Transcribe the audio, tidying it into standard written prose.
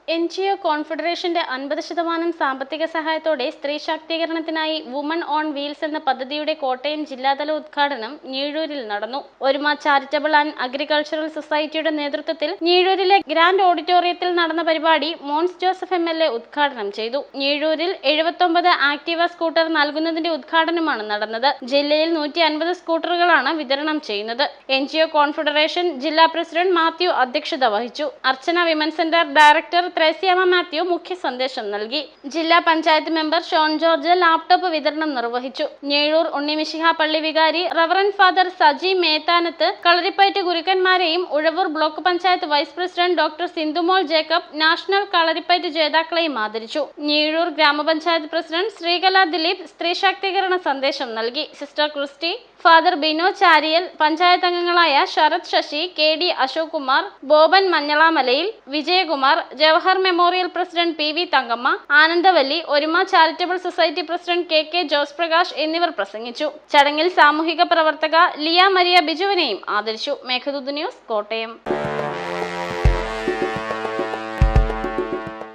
NGO കോൺഫെഡറേഷന്റെ 50% സാമ്പത്തിക സഹായത്തോടെ സ്ത്രീ ശാക്തീകരണത്തിനായി വുമൺ ഓൺ വീൽസ് എന്ന പദ്ധതിയുടെ കോട്ടയം ജില്ലാതല ഉദ്ഘാടനം ഞീഴൂരിൽ നടന്നു. ഒരുമ ചാരിറ്റബിൾ ആൻഡ് അഗ്രികൾച്ചറൽ സൊസൈറ്റിയുടെ നേതൃത്വത്തിൽ ഞീഴൂരിലെ ഗ്രാൻഡ് ഓഡിറ്റോറിയത്തിൽ നടന്ന പരിപാടി മോൻസ് ജോസഫ് MLA ഉദ്ഘാടനം ചെയ്തു. ഞീഴൂരിൽ 79 ആക്ടീവ സ്കൂട്ടർ നൽകുന്നതിന്റെ ഉദ്ഘാടനമാണ് നടന്നത്. ജില്ലയിൽ 150 സ്കൂട്ടറുകളാണ് വിതരണം ചെയ്യുന്നത്. NGO കോൺഫെഡറേഷൻ ജില്ലാ പ്രസിഡന്റ് മാത്യു അധ്യക്ഷത വഹിച്ചു. Archana women centre director Thresiamma Mathew മുഖ്യ സന്ദേശം നൽകി. ജില്ലാ പഞ്ചായത്ത് മെമ്പർ ഷോൺ ജോർജ് ലാപ്ടോപ്പ് വിതരണം നിർവഹിച്ചു. ഞീഴൂർ ഉണ്ണിമിശിഹ പള്ളി വികാരി റവറന്റ് ഫാദർ സജി മേത്താനത്ത് കളരിപ്പയറ്റ് ഗുരുക്കന്മാരെയും Uzhavoor block panchayat vice president doctor Sindhumol Jacob national kalaripayattu ജേതാക്കളെയും ആദരിച്ചു. ഞീഴൂർ ഗ്രാമപഞ്ചായത്ത് പ്രസിഡന്റ് ശ്രീകല ദിലീപ് സ്ത്രീ ശാക്തീകരണ സന്ദേശം നൽകി. സിസ്റ്റർ ക്രിസ്റ്റി, ഫാദർ ബിനോ ചാരിയൽ, പഞ്ചായത്ത് അംഗങ്ങളായ Sarath Sasi, KD Ashok Kumar, Boban Manjalamalayil, Vijayakumar, Jawahar memorial president PV Thankamma, Anandavalli, Oruma charitable society president KK Jose Prakash എന്നിവർ പ്രസംഗിച്ചു. ചടങ്ങിൽ സാമൂഹിക പ്രവർത്തക ലിയ മരിയ ബിജുവിനെയും ആദരിച്ചു. മേഘദൂത് ന്യൂസ്, കോട്ടയം.